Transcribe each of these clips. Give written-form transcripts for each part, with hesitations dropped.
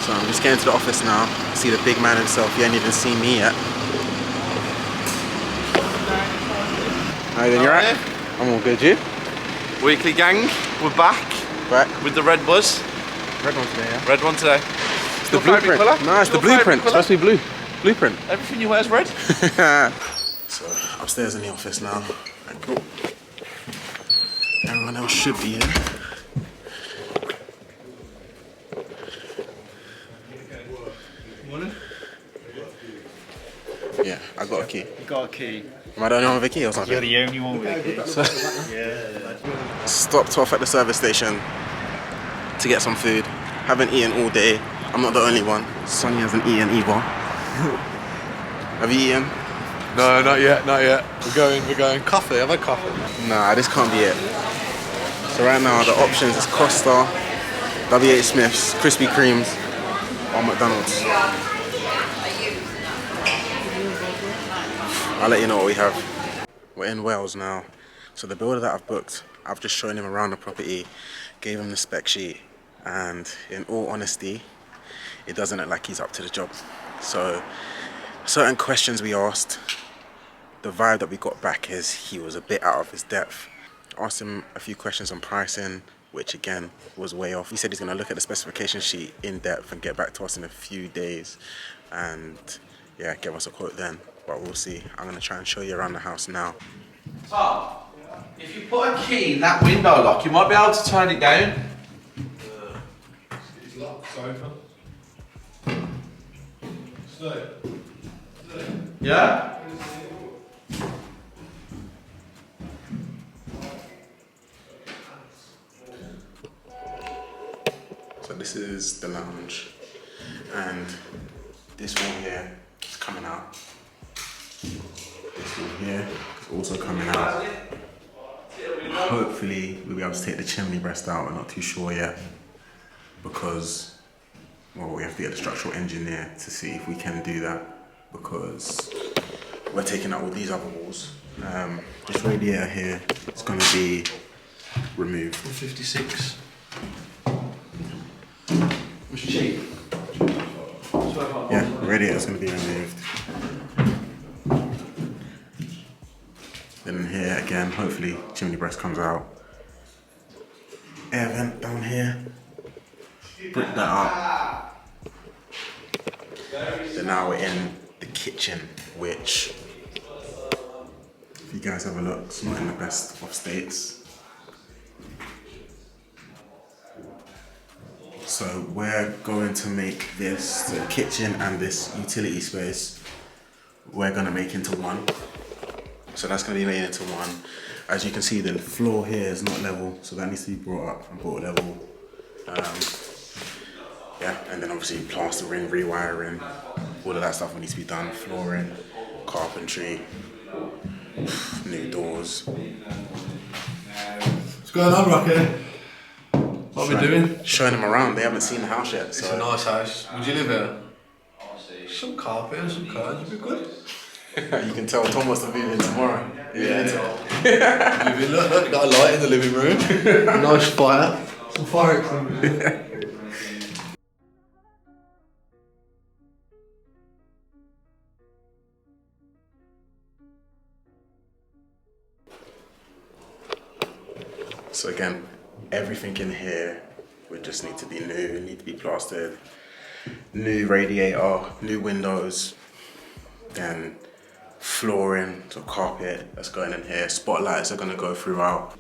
So I'm just getting to the office now. See the big man himself. He ain't even seen me yet. How you doing? You alright? I'm all good, you? Weekly gang, we're back. Back. With the red buzz. Red one today, yeah? Red one today. It's the blueprint. No, it's the blueprint. It's supposed to be blue. Blueprint. Everything you wear is red. So, upstairs in the office now. Cool. Everyone else should be in. Morning. Yeah, I got a key. You got a key. Am I the only one with a key or something? You're the only one with a key. Yeah. Stopped off at the service station to get some food. Haven't eaten all day. I'm not the only one. Sonny hasn't eaten either. Have you eaten? No, not yet, not yet. We're going. Coffee, I've had coffee. Nah, this can't be it. So right now the options is Costa, W.H. Smith's, Krispy Kremes, or McDonald's. I'll let you know what we have. We're in Wales now. So the builder that I've booked, I've just shown him around the property, gave him the spec sheet, and in all honesty, it doesn't look like he's up to the job. So certain questions we asked, the vibe that we got back is he was a bit out of his depth. Asked him a few questions on pricing, which again was way off. He said he's going to look at the specification sheet in depth and get back to us in a few days and yeah, give us a quote then, but we'll see. I'm going to try and show you around the house now. Tom, if you put a key in that window lock, you might be able to turn it down. It's locked, it's open. Yeah? So this is the lounge, and this one here is coming out. This one here is also coming out. Hopefully we'll be able to take the chimney breast out. I'm not too sure yet because, well, we have to get the structural engineer to see if we can do that because we're taking out all these other walls. This radiator here is going to be removed. 56. It's cheap. Yeah, the radiator is going to be removed. Then here again, hopefully chimney breast comes out. Air vent down here. Brick that up. Then now we're in the kitchen, which, if you guys have a look, it's not in the best of states. So we're going to make this, the kitchen and this utility space, we're going to make into one. So that's going to be made into one. As you can see, the floor here is not level, so that needs to be brought up and brought level. Yeah, and then obviously plastering, rewiring, all of that stuff will need to be done. Flooring, carpentry, new doors. What's going on, Rocky? What are we doing? Showing them around. They haven't seen the house yet. So. It's a nice house. Would you live here? Some carpet and some curtains would be good. You can tell Tom wants to move in tomorrow. Yeah. Look, you got a light in the living room. Nice fire. Some fire extinguishers. So again, everything in here would just need to be new, need to be plastered. New radiator, new windows, then flooring, so carpet that's going in here. Spotlights are going to go throughout.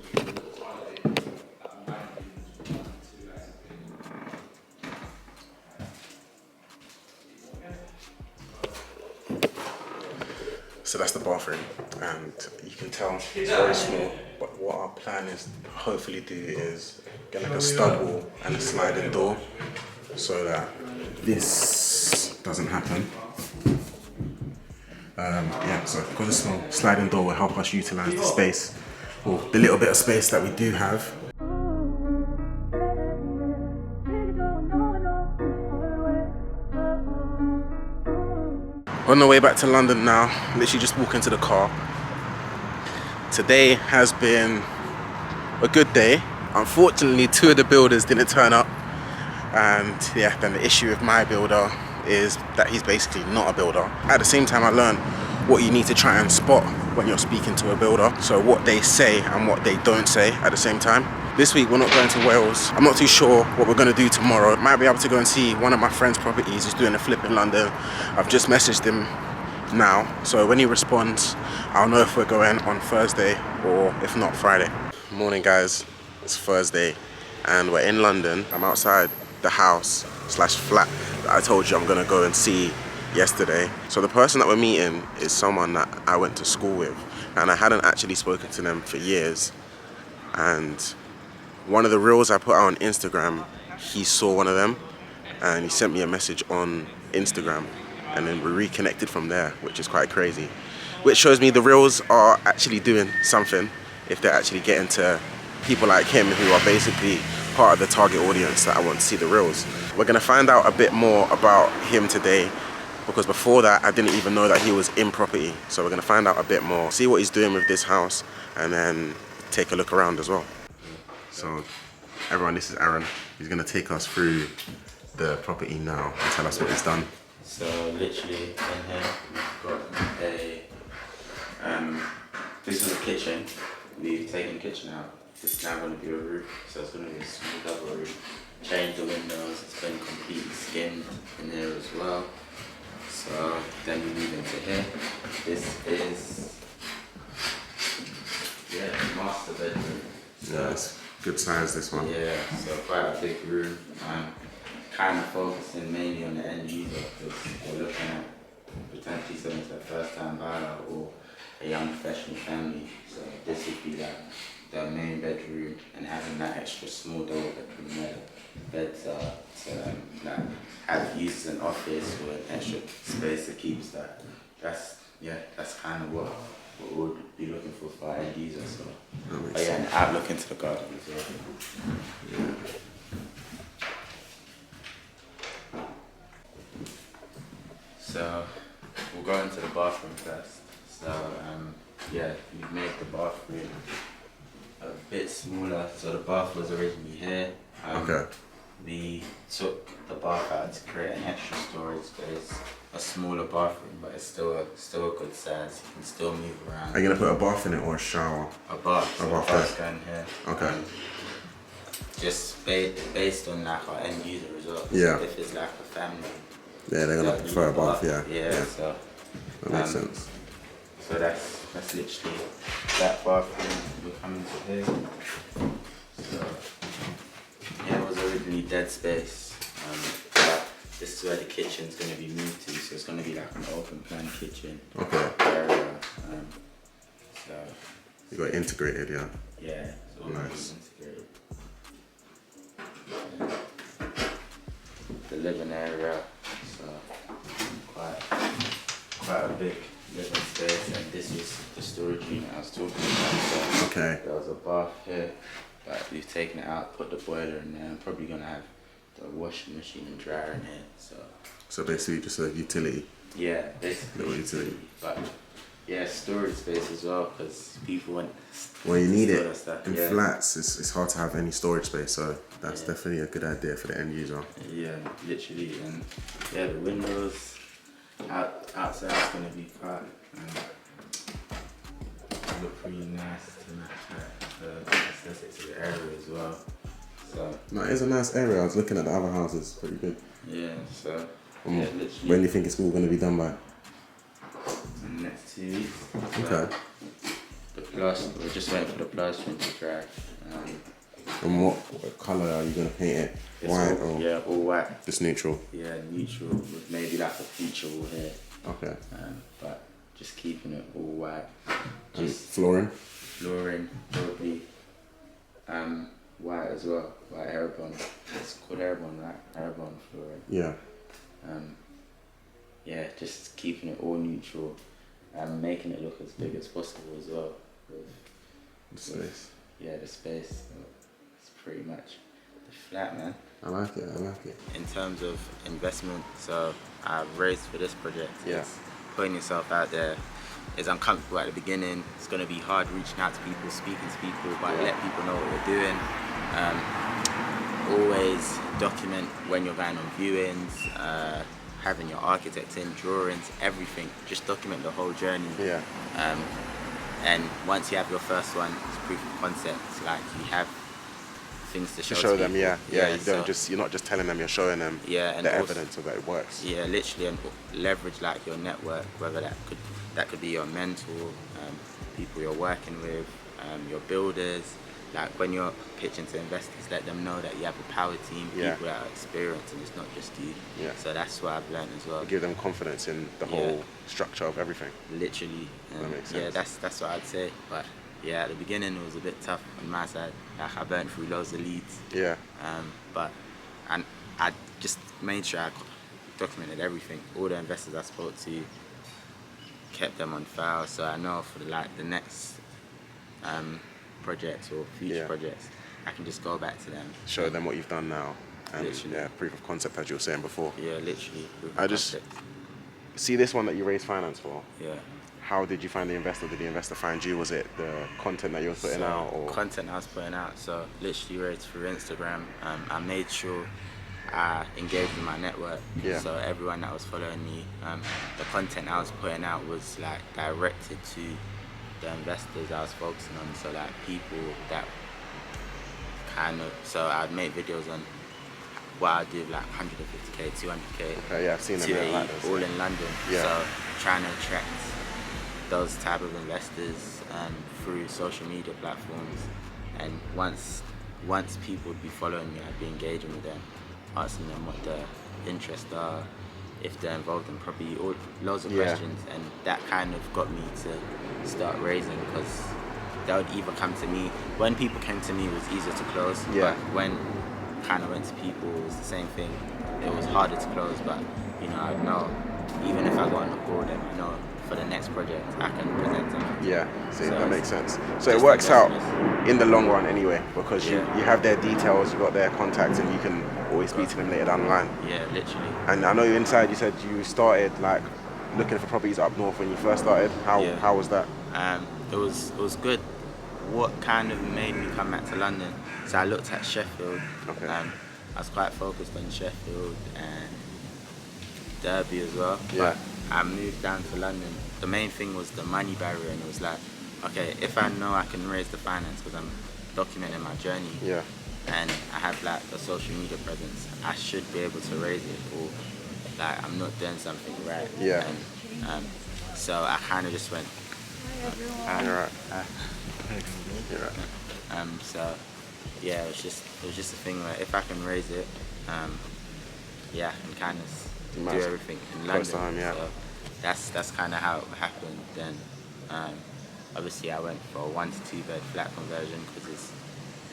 So that's the bathroom, and you can tell it's very small, but what our plan is hopefully do is get like a stud wall and a sliding door so that this doesn't happen. Yeah, so because it's small, sliding door will help us utilize the space, or the little bit of space that we do have. On the way back to London now, literally just walking to the car. Today has been a good day. Unfortunately, two of the builders didn't turn up. And yeah, then the issue with my builder is that he's basically not a builder. At the same time, I learned what you need to try and spot when you're speaking to a builder. So what they say and what they don't say at the same time. This week we're not going to Wales. I'm not too sure what we're going to do tomorrow. Might be able to go and see one of my friend's properties. He's doing a flip in London. I've just messaged him now. So when he responds, I'll know if we're going on Thursday or if not Friday. Morning guys, it's Thursday and we're in London. I'm outside the house slash flat that I told you I'm going to go and see yesterday. So the person that we're meeting is someone that I went to school with and I hadn't actually spoken to them for years. And one of the reels I put out on Instagram, he saw one of them and he sent me a message on Instagram and then we reconnected from there, which is quite crazy. Which shows me the reels are actually doing something if they're actually getting to people like him who are basically part of the target audience that I want to see the reels. We're gonna find out a bit more about him today because before that I didn't even know that he was in property. So we're gonna find out a bit more, see what he's doing with this house and then take a look around as well. So everyone, this is Aaron. He's gonna take us through the property now and tell us what he's done. So literally in here we've got a, this is a kitchen. We've taken the kitchen out. This is now going to be a roof, so it's going to be a small double roof. Changed the windows, it's been completely skimmed in here as well. So then we move into here. This is, yeah, the master bedroom. Yeah, it's good size, this one. Yeah, so quite a big room. Kind of focusing mainly on the end user because we're looking at potentially something to a first time buyer or a young professional family. So this would be like the main bedroom and having that extra small double bedroom where the beds are to like have used as an office or an extra space that keeps that. That's kind of what we would be looking for our end user. So, but yeah, and outlook into the garden as well. Yeah. So we'll go into the bathroom first. So yeah, we've made the bathroom a bit smaller. So the bath was originally here. Okay. We took the bath out to create an extra storage space, a smaller bathroom, but it's still a good size. You can still move around. Are you gonna put a bath in it or a shower? A bath. A bath bath's going here. Okay. Just based on like our end user as well. Yeah. So if it's like a family. Yeah, they're gonna prefer a bath. Yeah. Yeah. So that makes sense. so that's literally that bathroom. We're coming to here. So yeah, it was originally dead space. But this is where the kitchen's going to be moved to. So it's going to be like an open plan kitchen Okay. area. So You got it integrated, yeah. yeah, it's all Nice. integrated. The living area. So quite a big living space, and this was the storage unit I was talking about. So Okay. there was a bath here, but we've taken it out, put the boiler in there. I'm probably gonna have the washing machine and dryer in here. So basically just a utility. Yeah, basically. Little utility. But yeah, storage space as well, because people want. Well, you need store it. their stuff. In Yeah. flats, it's hard to have any storage space, so that's Yeah. definitely a good idea for the end user. Yeah, literally, and yeah, the windows outside is gonna be quite look pretty nice to match the aesthetics of the area as well. So No, it's a nice area. I was looking at the other houses, pretty good. yeah, so yeah, literally When do you think it's all going to be done by? in the next 2 weeks. Okay. The plaster, we're just waiting for the plastering to dry. And what colour are you going to paint it? It's White all, or yeah, all white. just neutral? Yeah, neutral with maybe like a feature wall here. Okay. But just keeping it all white. And Just flooring? flooring probably white as well. White Erebon. It's called Erebon, right? Erebon flooring. Yeah. Yeah, just keeping it all neutral and making it look as big as possible as well. The space. Yeah, the space. So it's pretty much the flat, man. I like it, I like it. In terms of investment, so I've raised for this project. Yeah. It's putting yourself out there is uncomfortable at the beginning. It's going to be hard reaching out to people, speaking to people, but let people know what we're doing. always document when you're going on viewings, having your architect in, drawings, everything. Just document the whole journey. Yeah. And once you have your first one, it's proof of concept. Like you have things to To show, show them, people. yeah. You don't so- you're not just telling them, you're showing them Yeah, and the also- evidence of that it works. Yeah, literally, and leverage like your network, whether that could be your mentor, people you're working with, your builders. Like when you're pitching to investors, let them know that you have a power team, Yeah. people that are experienced, and it's not just you. Yeah. So that's what I've learned as well. Give them confidence in the whole structure of everything. Literally, That makes yeah, sense. that's what I'd say. But yeah, at the beginning it was a bit tough on my side. Like I burnt through loads of leads. Yeah. But I just made sure I documented everything. All the investors I spoke to, kept them on file, so I know for the next projects or future Yeah. projects, I can just go back to them. Show them what you've done now. And Literally. yeah, proof of concept, as you were saying before. Yeah, literally. proof I of just- concept. See this one that you raised finance for? Yeah. How did you find the investor? Did the investor find you? Was it the content that you were putting So, out? Or content I was putting out, so literally raised through Instagram. I made sure I engaged with my network. Yeah. So everyone that was following me, the content I was putting out was like directed to the investors I was focusing on. So like people that kind of, so I'd make videos on what I do, like 150k, 200k, okay, yeah, I've seen them. 280, Yeah, like those, all yeah. in London. Yeah. So trying to attract those type of investors through social media platforms, and once people would be following me, I'd be engaging with them, asking them what their interests are, if they're involved in property, or loads of Yeah. questions, and that kind of got me to start raising, because they would either come to me. When people came to me, it was easier to close. Yeah. But when kind of went to people, it was the same thing. It was harder to close, but I know even if I go on the board, I know for the next project I can present something. Yeah, see, So that it's makes sense. So it just works out investments. in the long run anyway, because you Yeah. have their details, you've got their contacts, and you can always speak to them later down the line. Yeah, literally. And I know you inside, you said you started like looking for properties up north when you first started. How Yeah. was that? It was good. What kind of made me come back to London? So I looked at Sheffield. Okay. I was quite focused on Sheffield and Derby as well. Yeah. But I moved down to London. The main thing was the money barrier, and it was like, okay, if I know I can raise the finance because I'm documenting my journey, Yeah. and I have like a social media presence, I should be able to raise it, or like I'm not doing something right. Yeah. And so I kind of just went. You're right. You're right. So yeah, it was just a thing where if I can raise it, yeah, I can kind of do Nice. everything in Close London. to home, yeah. So that's kind of how it happened. Then obviously I went for a 1 to 2 bed flat conversion because it's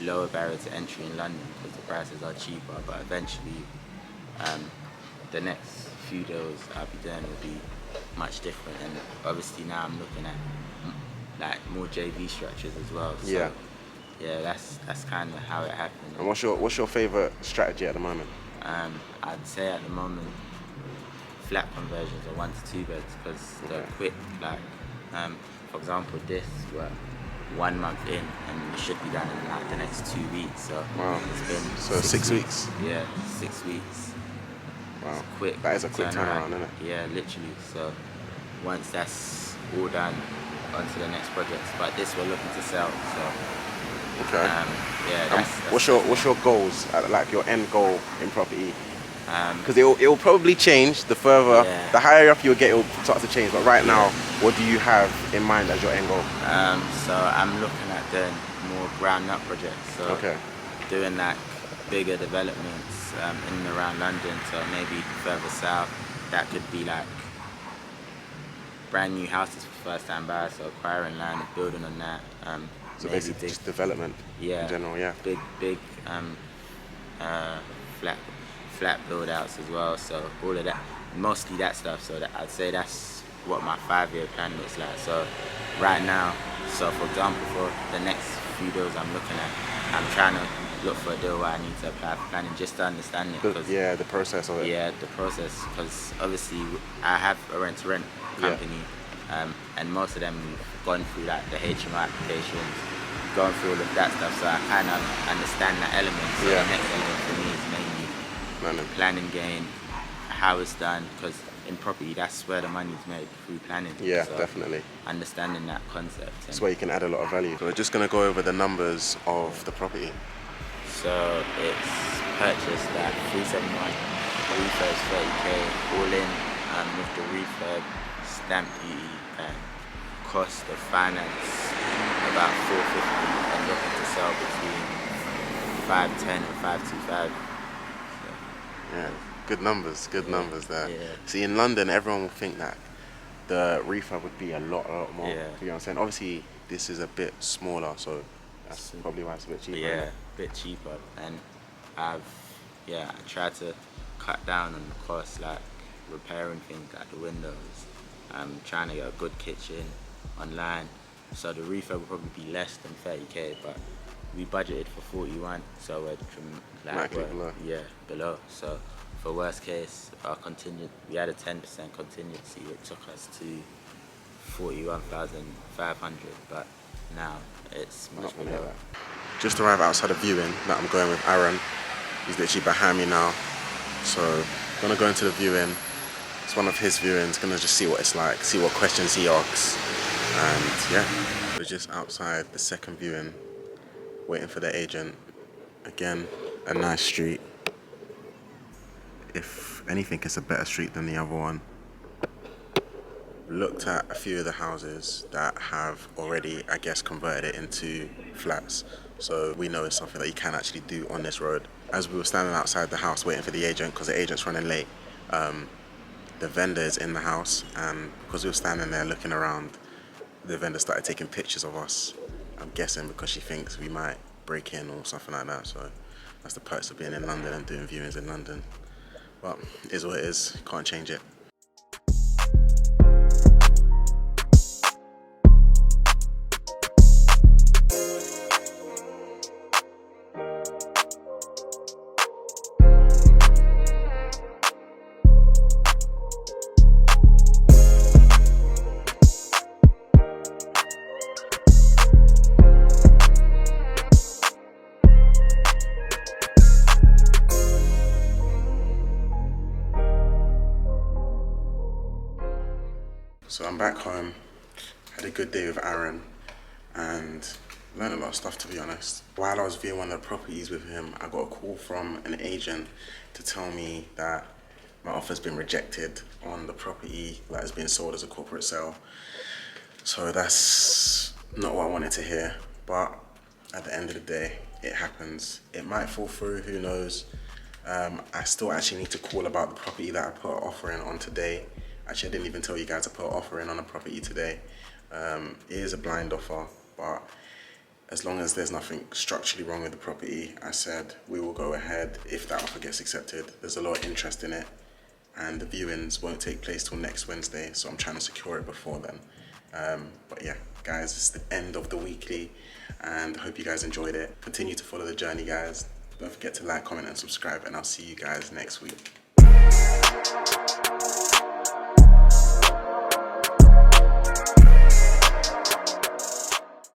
lower barrier to entry in London because the prices are cheaper. But eventually, the next few deals I'll be doing will be much different. And obviously now I'm looking at like more JV structures as well. So, Yeah. yeah, that's kind of how it happened. And what's your favorite strategy at the moment? I'd say at the moment, flat conversions are 1 to 2 beds because they're Okay. quick. Like, for example, this we're 1 month in and it should be done in like the next 2 weeks. So Wow. it's been So 6 weeks. Yeah, 6 weeks. Wow. It's quick. That is a quick turnaround, isn't it? Yeah, literally. So once that's all done, on to the next projects. But this we're looking to sell. So Okay. yeah, that's What's your goals? Like your end goal in property? um, Because it will probably change the further, Yeah. the higher up you get, it will start to change. But right now, what do you have in mind as your end goal? So I'm looking at doing more ground up projects. So Okay. doing like bigger developments in and around London. So maybe further south, that could be like brand new houses for first time buyers. So acquiring land, building on that. So maybe basically just development yeah, in general, yeah. big flat build outs as well. So all of that, mostly that stuff. So that I'd say that's what my 5-year plan looks like. So right now, so for example, for the next few deals I'm looking at, I'm trying to look for a deal where I need to apply for planning just to understand it. Yeah, the process of it. Yeah, the process, because obviously I have a rent-to-rent company, and most of them have gone through like the HMO applications, going through all of that stuff, so I kind of understand that element. So Yeah. the next element for Planning. Planning game, how it's done, because in property, that's where the money's made, through planning. Yeah, So definitely. understanding that concept. That's where you can add a lot of value. So we're just going to go over the numbers of the property. So it's purchased at 371, refurb's 30k, all in, with the refurb, stamp duty, and cost of finance about 450, and looking to sell between 510 and 525. Yeah, good numbers there. Yeah. See, in London, everyone will think that the refurb would be a lot more. Yeah. You know what I'm saying? Obviously, this is a bit smaller, so that's probably why it's a bit cheaper. Yeah, a bit cheaper, and I tried to cut down on the cost, like repairing things like the windows. I'm trying to get a good kitchen online, so the refurb will probably be less than 30k, but we budgeted for 41, so we're below. So for worst case, we had a 10% contingency, which took us to 41,500, but now it's much below. Just arrived outside a viewing that I'm going with Aaron. He's literally behind me now. So gonna go into the viewing. It's one of his viewings, gonna just see what it's like, see what questions he asks. And yeah, we're just outside the second viewing, waiting for the agent. Again, a nice street. If anything, it's a better street than the other one. Looked at a few of the houses that have already, I guess, converted it into flats. So we know it's something that you can actually do on this road. As we were standing outside the house waiting for the agent, because the agent's running late, the vendor is in the house, and because we were standing there looking around, the vendor started taking pictures of us. I'm guessing because she thinks we might break in or something like that. So that's the perks of being in London and doing viewings in London. But it is what it is, can't change it. So I'm back home, had a good day with Aaron, and learned a lot of stuff, to be honest. While I was viewing one of the properties with him, I got a call from an agent to tell me that my offer's been rejected on the property that is being sold as a corporate sale. So that's not what I wanted to hear, but at the end of the day, it happens. It might fall through, who knows. I still actually need to call about the property that I put an offer in on today. Actually, I didn't even tell you guys to put an offer in on a property today. It is a blind offer, but as long as there's nothing structurally wrong with the property, I said we will go ahead if that offer gets accepted. There's a lot of interest in it, and the viewings won't take place till next Wednesday, so I'm trying to secure it before then. But yeah, guys, it's the end of the weekly, and I hope you guys enjoyed it. Continue to follow the journey, guys. Don't forget to like, comment, and subscribe, and I'll see you guys next week.